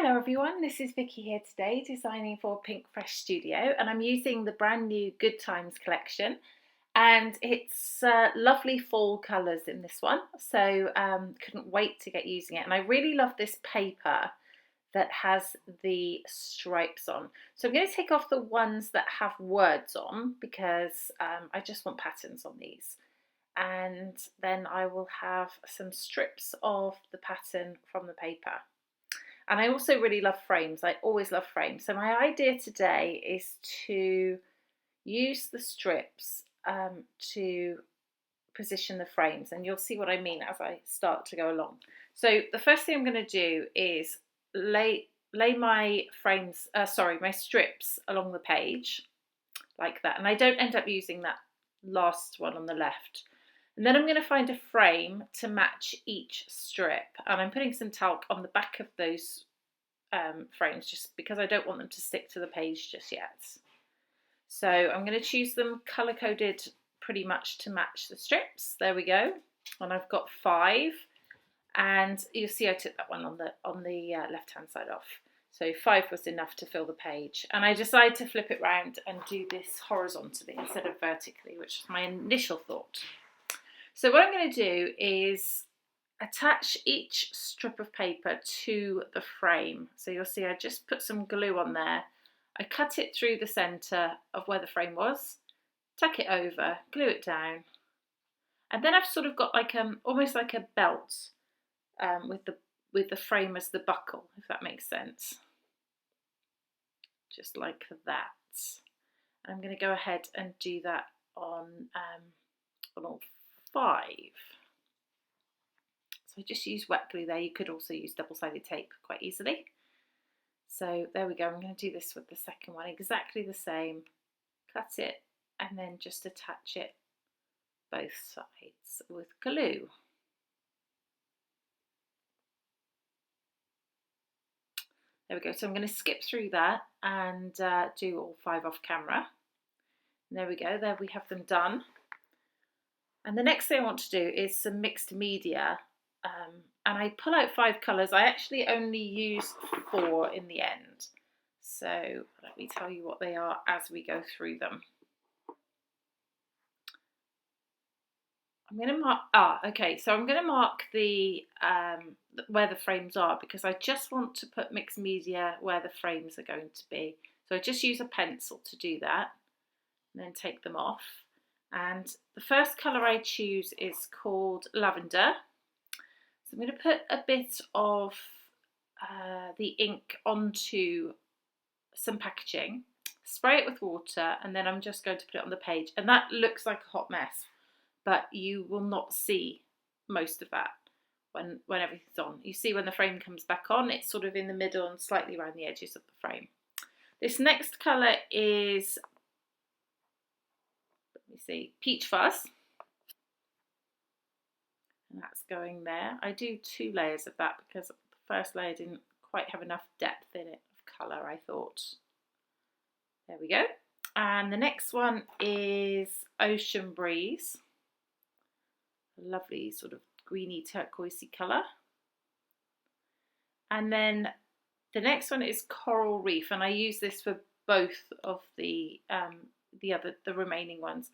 Hello everyone, this is Vicki here today designing for Pinkfresh Studio, and I'm using the brand new Good Times collection, and it's lovely fall colours in this one, so couldn't wait to get using it. And I really love this paper that has the stripes on. So I'm going to take off the ones that have words on because I just want patterns on these. And then I will have some strips of the pattern from the paper. And I also really love frames. I always love frames. So my idea today is to use the strips to position the frames, and you'll see what I mean as I start to go along. So the first thing I'm going to do is lay my frames, my strips along the page like that, and I don't end up using that last one on the left. And then I'm going to find a frame to match each strip, and I'm putting some talc on the back of those frames just because I don't want them to stick to the page just yet. So I'm going to choose them colour coded pretty much to match the strips. There we go, and I've got 5, and you'll see I took that one on the left hand side off. So 5 was enough to fill the page, and I decided to flip it round and do this horizontally instead of vertically, which was my initial thought. So what I'm going to do is attach each strip of paper to the frame. So you'll see I just put some glue on there. I cut it through the centre of where the frame was, tuck it over, glue it down, and then I've sort of got like almost like a belt with the frame as the buckle, if that makes sense. Just like that. I'm going to go ahead and do that on all 5. So I just use wet glue there. You could also use double-sided tape quite easily. So there we go. I'm going to do this with the second one exactly the same. Cut it and then just attach it both sides with glue. There we go. So I'm going to skip through that and do all 5 off camera. And there we go. There we have them done. And the next thing I want to do is some mixed media. And I pull out 5 colours. I actually only use 4 in the end. So let me tell you what they are as we go through them. I'm going to mark, so I'm going to mark the where the frames are, because I just want to put mixed media where the frames are going to be. So I just use a pencil to do that and then take them off. And the first colour I choose is called Lavender. So I'm going to put a bit of the ink onto some packaging, spray it with water, and then I'm just going to put it on the page. And that looks like a hot mess, but you will not see most of that when everything's on. You see when the frame comes back on, it's sort of in the middle and slightly around the edges of the frame. This next colour is, Peach Fuzz. And that's going there. I do 2 layers of that because the first layer didn't quite have enough depth in it of colour, I thought. There we go. And the next one is Ocean Breeze. A lovely sort of greeny turquoisey colour. And then the next one is Coral Reef, and I use this for both of the remaining ones.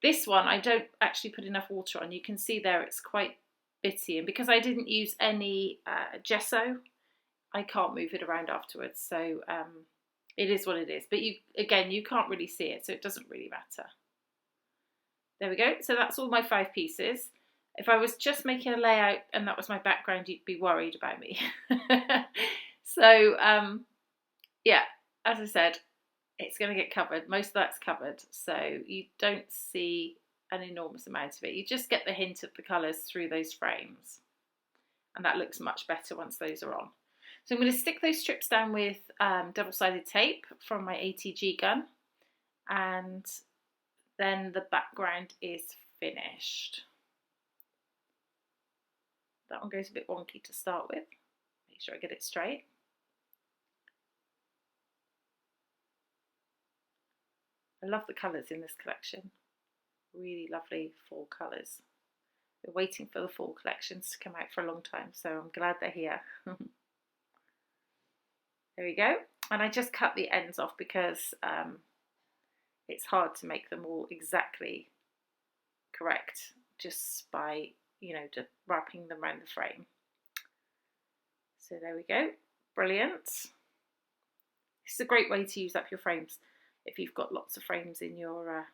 This one I don't actually put enough water on. You can see there it's quite bitty, and because I didn't use any gesso, I can't move it around afterwards. So it is what it is. But you can't really see it, so it doesn't really matter. There we go. So that's all my 5 pieces. If I was just making a layout and that was my background, you'd be worried about me. So yeah, as I said, it's going to get covered. Most of that's covered, so you don't see an enormous amount of it. You just get the hint of the colours through those frames, and that looks much better once those are on. So I'm going to stick those strips down with double-sided tape from my ATG gun, and then the background is finished. That one goes a bit wonky to start with. Make sure I get it straight. I love the colours in this collection. Really lovely fall colours. We're waiting for the fall collections to come out for a long time, so I'm glad they're here. There we go. And I just cut the ends off because it's hard to make them all exactly correct just by, you know, just wrapping them around the frame. So there we go. Brilliant. This is a great way to use up your frames if you've got lots of frames in your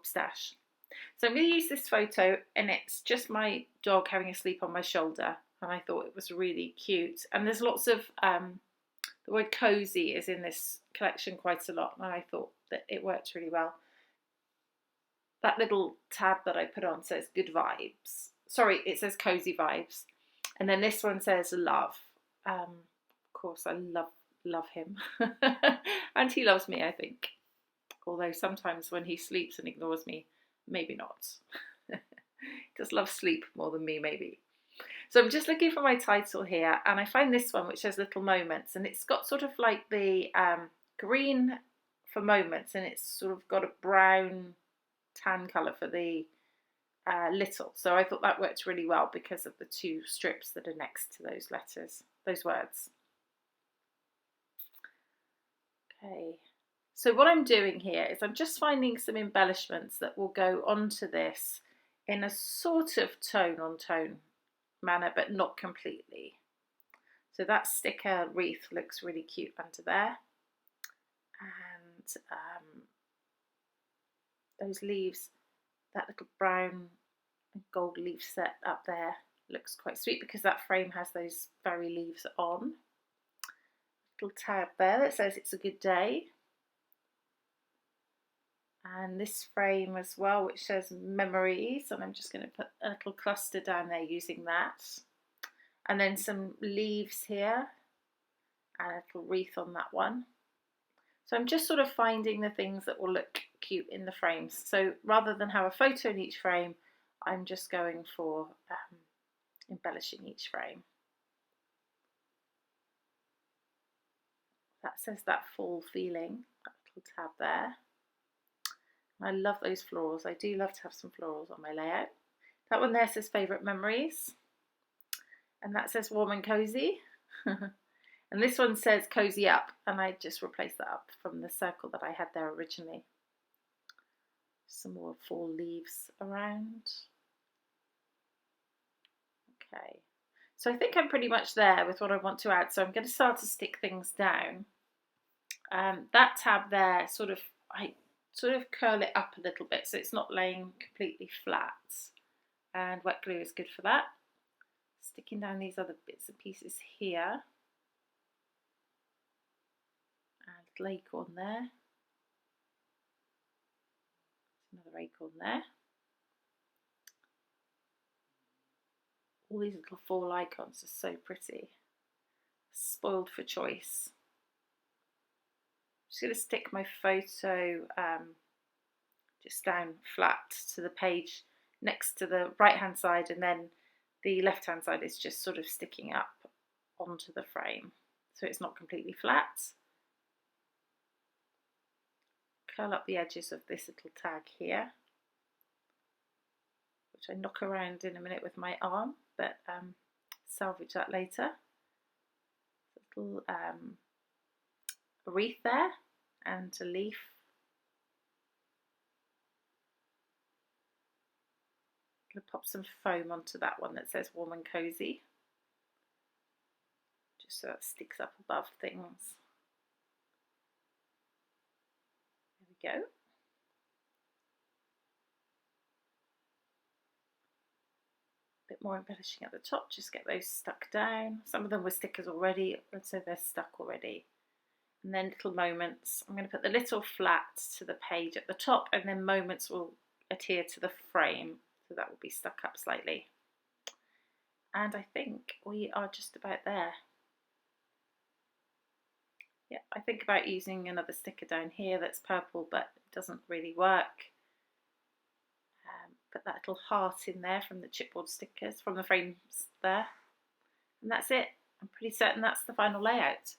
stash. So I'm going to use this photo, and it's just my dog having a sleep on my shoulder, and I thought it was really cute. And there's lots of the word cozy is in this collection quite a lot, and I thought that it worked really well. That little tab that I put on says good vibes. Sorry, it says cozy vibes. And then this one says love. Of course, I love him. And he loves me, I think. Although sometimes when he sleeps and ignores me, maybe not. He does love sleep more than me, maybe. So I'm just looking for my title here, and I find this one which says little moments, and it's got sort of like the green for moments, and it's sort of got a brown tan colour for the little. So I thought that worked really well because of the two strips that are next to those letters, those words. Okay, so what I'm doing here is I'm just finding some embellishments that will go onto this in a sort of tone-on-tone manner, but not completely. So that sticker wreath looks really cute under there, and those leaves, that little brown and gold leaf set up there looks quite sweet because that frame has those berry leaves on. Little tab there that says it's a good day. And this frame as well, which says memories, and I'm just going to put a little cluster down there using that. And then some leaves here, and a little wreath on that one. So I'm just sort of finding the things that will look cute in the frames. So rather than have a photo in each frame, I'm just going for embellishing each frame. That says that fall feeling, that little tab there. I love those florals. I do love to have some florals on my layout. That one there says favourite memories. And that says warm and cosy. And this one says cozy up. And I just replaced that up from the circle that I had there originally. Some more fall leaves around. Okay. So I think I'm pretty much there with what I want to add. So I'm going to start to stick things down. That tab there I sort of curl it up a little bit so it's not laying completely flat, and wet glue is good for that. Sticking down these other bits and pieces here, and a little acorn there, another acorn there, all these little fall icons are so pretty, spoiled for choice. I'm just going to stick my photo just down flat to the page next to the right hand side, and then the left hand side is just sort of sticking up onto the frame so it's not completely flat. Curl up the edges of this little tag here, which I knock around in a minute with my arm, but salvage that later. Little wreath there and a leaf. I'm going to pop some foam onto that one that says warm and cosy, just so it sticks up above things. There we go. Bit more embellishing at the top, just get those stuck down. Some of them were stickers already, and so they're stuck already. And then little moments. I'm going to put the little flat to the page at the top, and then moments will adhere to the frame, so that will be stuck up slightly. And I think we are just about there. Yeah, I think about using another sticker down here that's purple, but it doesn't really work. Put that little heart in there from the chipboard stickers, from the frames there. And that's it. I'm pretty certain that's the final layout.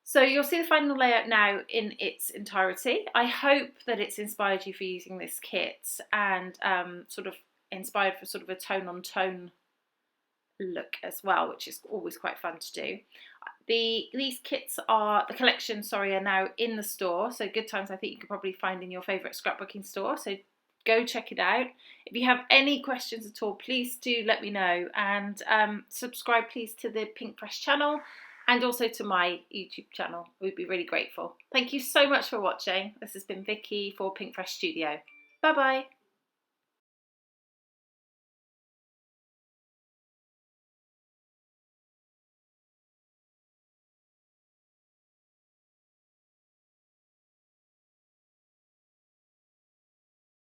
So you'll see the final layout now in its entirety. I hope that it's inspired you for using this kit, and sort of inspired for sort of a tone-on-tone look as well, which is always quite fun to do. These kits are, the collection, sorry, are now in the store. So Good Times, I think you could probably find in your favourite scrapbooking store. So go check it out. If you have any questions at all, please do let me know. And subscribe please to the Pinkfresh channel and also to my YouTube channel. We'd be really grateful. Thank you so much for watching. This has been Vicky for Pinkfresh Studio. Bye bye.